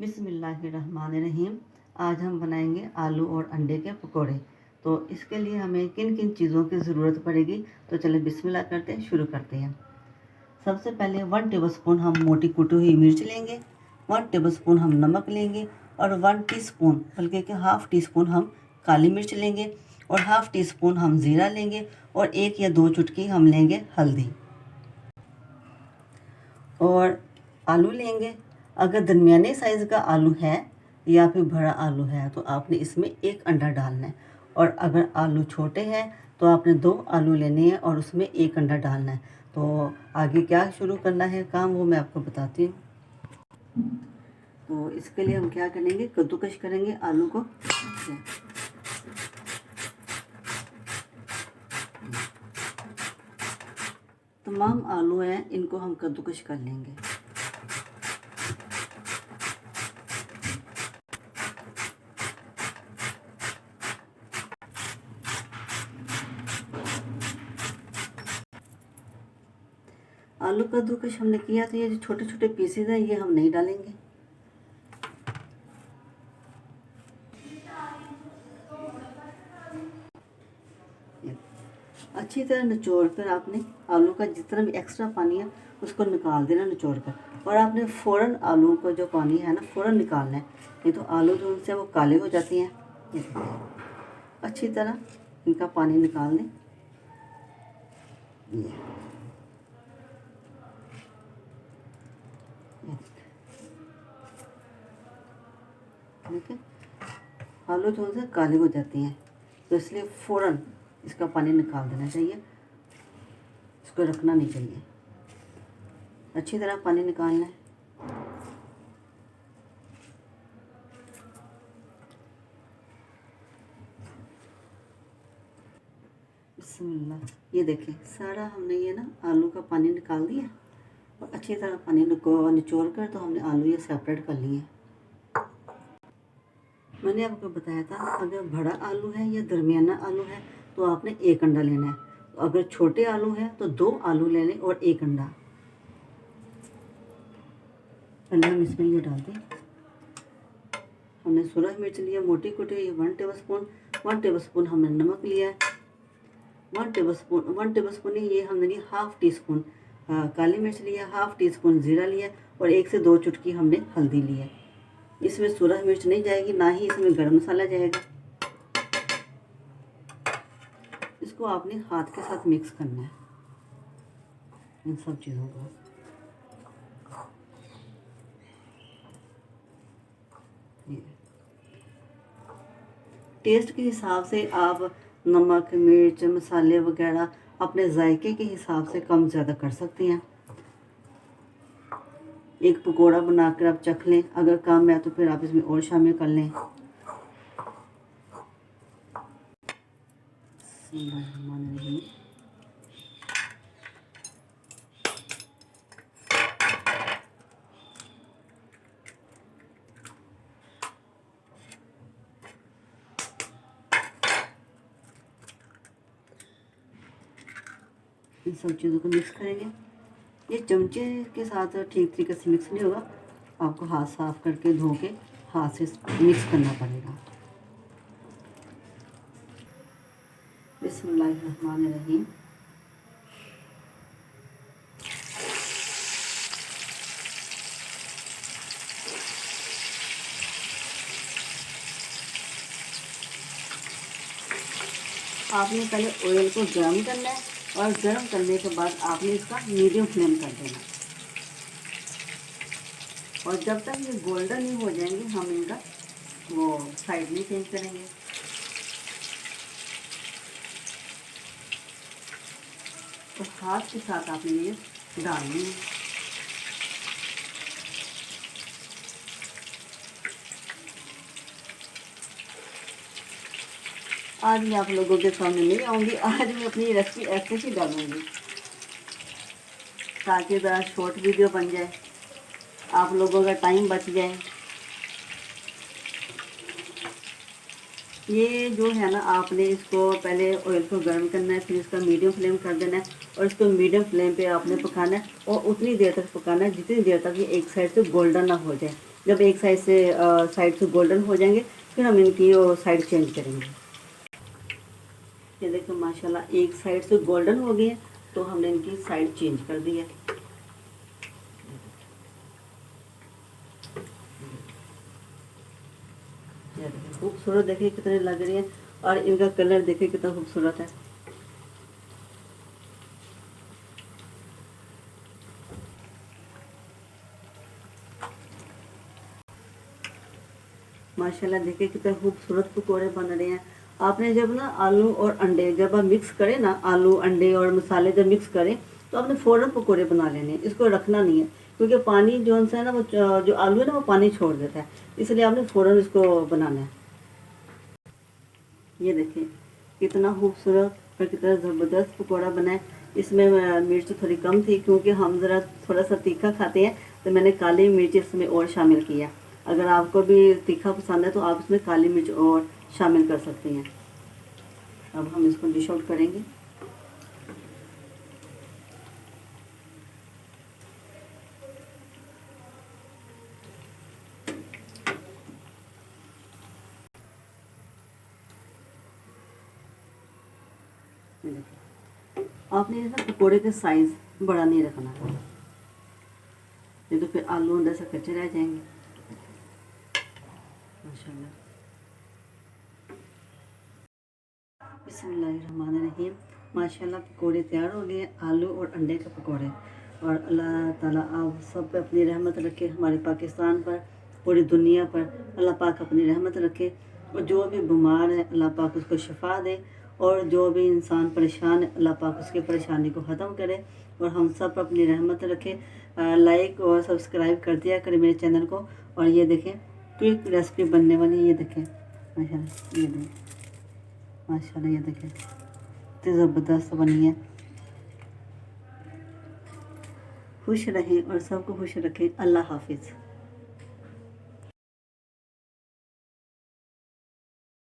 बिस्मिल्लाहिर्रहमानिर्रहीम। आज हम बनाएंगे आलू और अंडे के पकोड़े। तो इसके लिए हमें किन किन चीज़ों की ज़रूरत पड़ेगी, तो चले बिस्मिल्लाह करते हैं, शुरू करते हैं। सबसे पहले 1 टेबलस्पून हम मोटी कुटी हुई मिर्च लेंगे, 1 टेबलस्पून हम नमक लेंगे और 1 टीस्पून बल्कि कि हाफ़ टी स्पून हम काली मिर्च लेंगे और हाफ़ टी स्पून हम ज़ीरा लेंगे और 1 या 2 चुटकी हम लेंगे हल्दी। और आलू लेंगे। अगर दरमियाने साइज़ का आलू है या फिर बड़ा आलू है तो आपने इसमें 1 अंडा डालना है, और अगर आलू छोटे हैं तो आपने 2 आलू लेने हैं और उसमें 1 अंडा डालना है। तो आगे क्या शुरू करना है काम, वो मैं आपको बताती हूँ। तो इसके लिए हम क्या करेंगे, कद्दूकश करेंगे आलू को। तमाम आलू हैं, इनको हम कद्दूकश कर लेंगे। आलू कद्दूकश हमने किया, तो ये जो छोटे छोटे पीसेज हैं ये हम नहीं डालेंगे। अच्छी तरह निचोड़ कर आपने आलू का जितना भी एक्स्ट्रा पानी है उसको निकाल देना निचोड़ कर, और आपने फ़ौरन आलू का जो पानी है ना फ़ौरन निकालना है, नहीं तो आलू जो उनसे वो काले हो जाते हैं। अच्छी तरह इनका पानी निकाल दें। देखिए आलू जो उनसे काले हो जाते हैं, तो इसलिए फ़ौरन इसका पानी निकाल देना चाहिए, इसको रखना नहीं चाहिए। अच्छी तरह पानी निकालना है। बिस्मिल्लाह। ये देखिए सारा हमने ये ना आलू का पानी निकाल दिया, और अच्छी तरह पानी निचोड़ कर तो हमने आलू ये सेपरेट कर लिए। मैंने आपको बताया था अगर बड़ा आलू है या दरमियाना आलू है तो आपने 1 अंडा लेना है, तो अगर छोटे आलू है तो 2 आलू ले लें और 1 अंडा। पहले हम इसमें ये डाल दें। हमने सुरख मिर्च लिया मोटी कुटी, 1 टेबलस्पून, 1 टेबलस्पून हमने नमक लिया है, 1 टेबलस्पून ये हमने लिया हाफ़ टी स्पून काली मिर्च लिया, हाफ़ टी स्पून ज़ीरा लिया और 1 से 2 चुटकी हमने हल्दी लिया। इसमें सूरज मिर्च नहीं जाएगी, ना ही इसमें गरम मसाला जाएगा। इसको आपने हाथ के साथ मिक्स करना है इन सब चीज़ों को। टेस्ट के हिसाब से आप नमक मिर्च मसाले वगैरह अपने जायके के हिसाब से कम ज़्यादा कर सकते हैं। एक पकोड़ा बनाकर आप चख लें, अगर कम है तो फिर आप इसमें और शामिल कर लें। इन सब चीज़ों को मिक्स करेंगे। ये चमचे के साथ ठीक तरीके से मिक्स नहीं होगा, आपको हाथ साफ करके धो के हाथ से मिक्स करना पड़ेगा। बिस्मिल्लाहिर्रहमानिर्रहीम। आपने पहले ऑयल को गर्म करना है, और गर्म करने के बाद आपने इसका मीडियम फ्लेम कर देना, और जब तक ये गोल्डन नहीं हो जाएंगे हम इनका वो साइड नहीं चेंज करेंगे। तो हाथ के साथ आपने ये डालनी है। आज मैं आप लोगों के सामने नहीं आऊँगी, आज मैं अपनी रेसिपी ऐसे ही डालूँगी ताकि ज़रा शॉर्ट वीडियो बन जाए, आप लोगों का टाइम बच जाए। ये जो है ना आपने इसको पहले ऑयल को गर्म करना है, फिर इसका मीडियम फ्लेम कर देना है, और इसको मीडियम फ्लेम पे आपने पकाना है, और उतनी देर तक पकाना है जितनी देर तक ये एक साइड से गोल्डन ना हो जाए। जब एक साइड से गोल्डन हो जाएंगे फिर हम इनकी वो साइड चेंज करेंगे। ये देखो माशाल्लाह एक साइड से गोल्डन हो गई है, तो हमने इनकी साइड चेंज कर दी है। ये देखिए खूबसूरत, देखिए कितने लग रही है, और इनका कलर देखिए कितना खूबसूरत है। माशाल्लाह देखिए कितने खूबसूरत पकोड़े बन रहे हैं। आपने जब ना आलू और अंडे जब आप मिक्स करें ना, आलू अंडे और मसाले जब मिक्स करें तो आपने फ़ौरन पकोड़े बना लेने हैं, इसको रखना नहीं है, क्योंकि पानी जो सा है ना वो जो आलू है ना वो पानी छोड़ देता है, इसलिए आपने फ़ौरन इसको बनाना है। ये देखिए कितना खूबसूरत और कितना ज़बरदस्त पकौड़ा बना है। इसमें मिर्च थोड़ी कम थी, क्योंकि हम ज़रा थोड़ा सा तीखा खाते हैं, तो मैंने काली मिर्च इसमें और शामिल किया। अगर आपको भी तीखा पसंद है तो आप इसमें काली मिर्च और शामिल कर सकते हैं। अब हम इसको डिश आउट करेंगे। ये देखिए आपने ना पकौड़े का साइज़ बड़ा नहीं रखना, नहीं तो फिर आलू अंदर से कच्चे रह जाएंगे। माशाल्लाह। बिस्मिल्लाहिर्रहमानिर्रहीम। माशाल्लाह पकोड़े तैयार हो गए, आलू और अंडे के पकोड़े। और अल्लाह ताला आप सब पे अपनी रहमत रखे, हमारे पाकिस्तान पर, पूरी दुनिया पर अल्लाह पाक अपनी रहमत रखे। और जो भी बीमार है अल्लाह पाक उसको शिफा दे, और जो भी इंसान परेशान है अल्लाह पाक उसकी परेशानी को ख़त्म करे, और हम सब पर अपनी रहमत रखे। लाइक और सब्सक्राइब कर दिया करें मेरे चैनल को। और ये देखें क्विक रेसिपी बनने वाली है, ये देखें माशाल्लाह, ये देखें माशाल्लाह, ये देखें कितनी ज़बरदस्त बनी है। खुश रहें और सबको खुश रखें। अल्लाह हाफिज़।